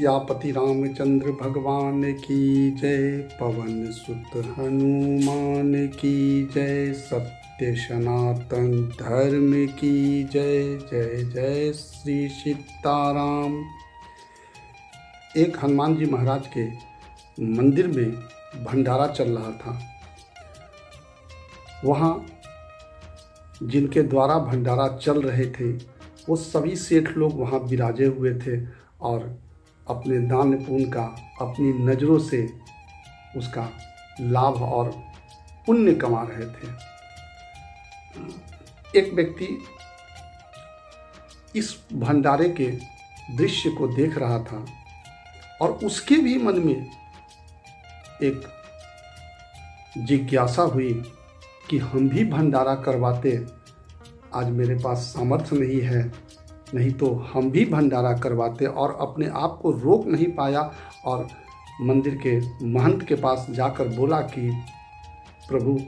सियापति रामचंद्र भगवान की जय, पवन सुत हनुमान की जय, सत्य सनातन धर्म की जय। जय जय श्री सीताराम। एक हनुमान जी महाराज के मंदिर में भंडारा चल रहा था। वहाँ जिनके द्वारा भंडारा चल रहे थे वो सभी सेठ लोग वहाँ विराजे हुए थे और अपने दान पुण्य का अपनी नज़रों से उसका लाभ और पुण्य कमा रहे थे। एक व्यक्ति इस भंडारे के दृश्य को देख रहा था और उसके भी मन में एक जिज्ञासा हुई कि हम भी भंडारा करवाते। आज मेरे पास सामर्थ्य नहीं है, नहीं तो हम भी भंडारा करवाते। और अपने आप को रोक नहीं पाया और मंदिर के महंत के पास जाकर बोला कि प्रभु,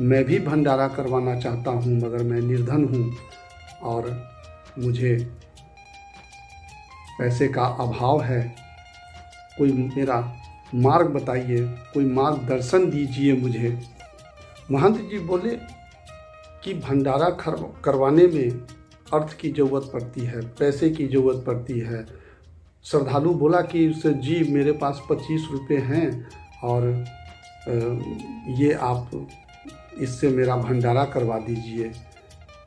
मैं भी भंडारा करवाना चाहता हूँ, मगर मैं निर्धन हूँ और मुझे पैसे का अभाव है। कोई मेरा मार्ग बताइए, कोई मार्गदर्शन दीजिए मुझे। महंत जी बोले कि भंडारा करवाने में अर्थ की ज़रूरत पड़ती है, पैसे की ज़रूरत पड़ती है। श्रद्धालु बोला कि उससे जी मेरे पास 25 रुपये हैं और ये आप इससे मेरा भंडारा करवा दीजिए।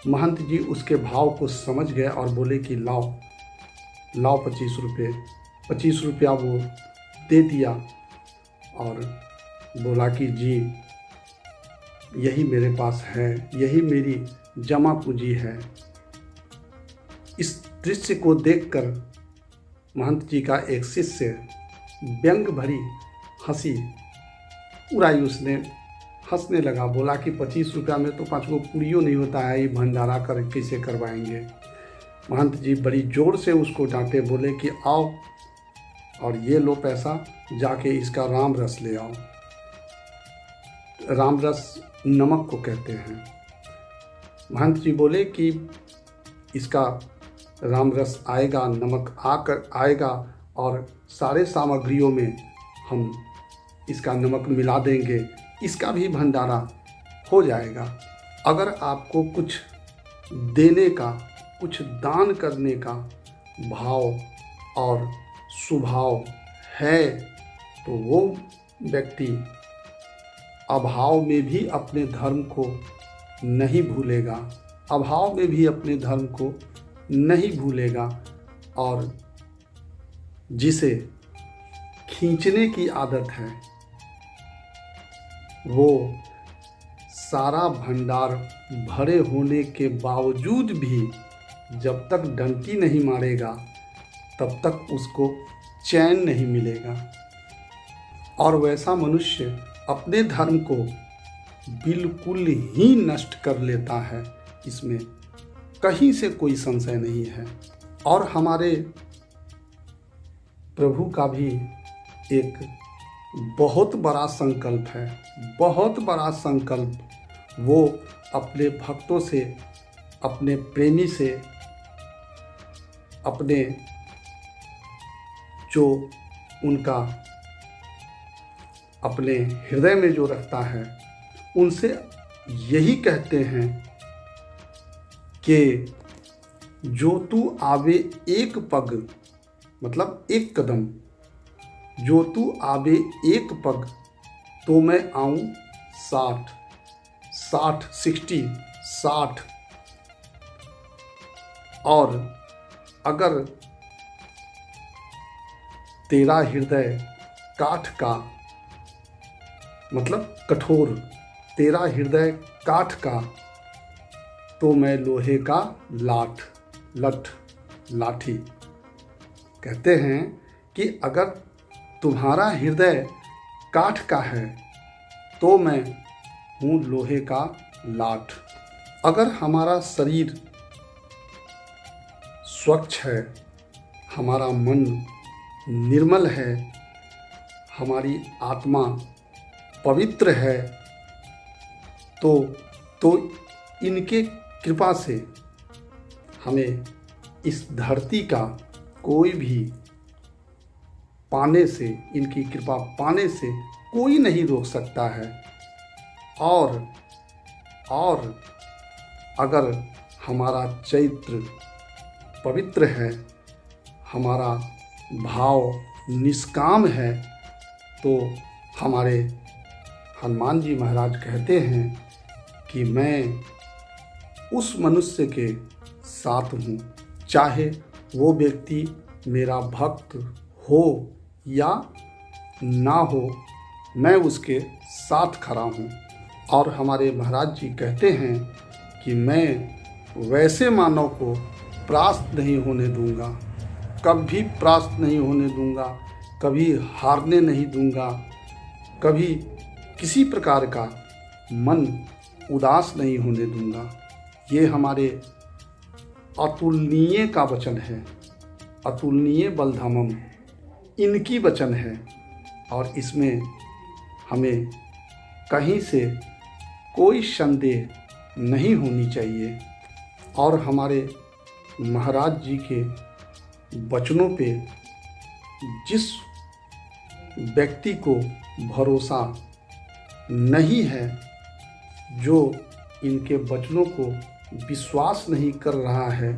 महंत जी उसके भाव को समझ गए और बोले कि लाओ 25 रुपये। 25 रुपया वो दे दिया और बोला कि जी यही मेरे पास है, यही मेरी जमा पूंजी है। इस दृश्य को देखकर महंत जी का एक शिष्य व्यंग भरी हंसी उड़ाई। उसने हंसने लगा, बोला कि 25 रुपया में तो 5 गो पूड़ियों नहीं होता है, ये भंडारा कर कैसे करवाएंगे। महंत जी बड़ी जोर से उसको डांटे, बोले कि आओ और ये लो पैसा, जाके इसका राम रस ले आओ। राम रस नमक को कहते हैं। महंत जी बोले कि इसका राम रस आएगा, नमक आकर आएगा और सारे सामग्रियों में हम इसका नमक मिला देंगे, इसका भी भंडारा हो जाएगा। अगर आपको कुछ देने का, कुछ दान करने का भाव और स्वभाव है तो वो व्यक्ति अभाव में भी अपने धर्म को नहीं भूलेगा, अभाव में भी अपने धर्म को नहीं भूलेगा। और जिसे खींचने की आदत है वो सारा भंडार भरे होने के बावजूद भी जब तक डंकी नहीं मारेगा तब तक उसको चैन नहीं मिलेगा। और वैसा मनुष्य अपने धर्म को बिल्कुल ही नष्ट कर लेता है, इसमें कहीं से कोई संशय नहीं है। और हमारे प्रभु का भी एक बहुत बड़ा संकल्प है, बहुत बड़ा संकल्प। वो अपने भक्तों से, अपने प्रेमी से, अपने जो उनका अपने हृदय में जो रखता है उनसे यही कहते हैं कि जो तू आवे एक पग, मतलब एक कदम, जो तू आवे एक पग तो मैं आऊँ 60। और अगर तेरा हृदय काठ का, मतलब कठोर, तेरा हृदय काठ का तो मैं लोहे का लाठी। कहते हैं कि अगर तुम्हारा हृदय काठ का है तो मैं हूँ लोहे का लाठ। अगर हमारा शरीर स्वच्छ है, हमारा मन निर्मल है, हमारी आत्मा पवित्र है तो इनके कृपा से हमें इस धरती का कोई भी पाने से, इनकी कृपा पाने से कोई नहीं रोक सकता है। और अगर हमारा चरित्र पवित्र है, हमारा भाव निष्काम है, तो हमारे हनुमान जी महाराज कहते हैं कि मैं उस मनुष्य के साथ हूँ, चाहे वो व्यक्ति मेरा भक्त हो या ना हो, मैं उसके साथ खड़ा हूँ। और हमारे महाराज जी कहते हैं कि मैं वैसे मानव को परास्त नहीं होने दूंगा, कभी परास्त नहीं होने दूंगा, कभी हारने नहीं दूंगा, कभी किसी प्रकार का मन उदास नहीं होने दूंगा। ये हमारे अतुलनीय का वचन है, अतुलनीय बलधामम इनकी वचन है, और इसमें हमें कहीं से कोई संदेह नहीं होनी चाहिए। और हमारे महाराज जी के वचनों पे जिस व्यक्ति को भरोसा नहीं है, जो इनके वचनों को विश्वास नहीं कर रहा है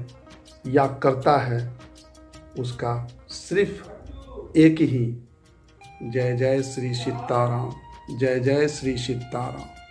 या करता है, उसका सिर्फ एक ही जय जय श्री सीताराम, जय जय श्री सीताराम।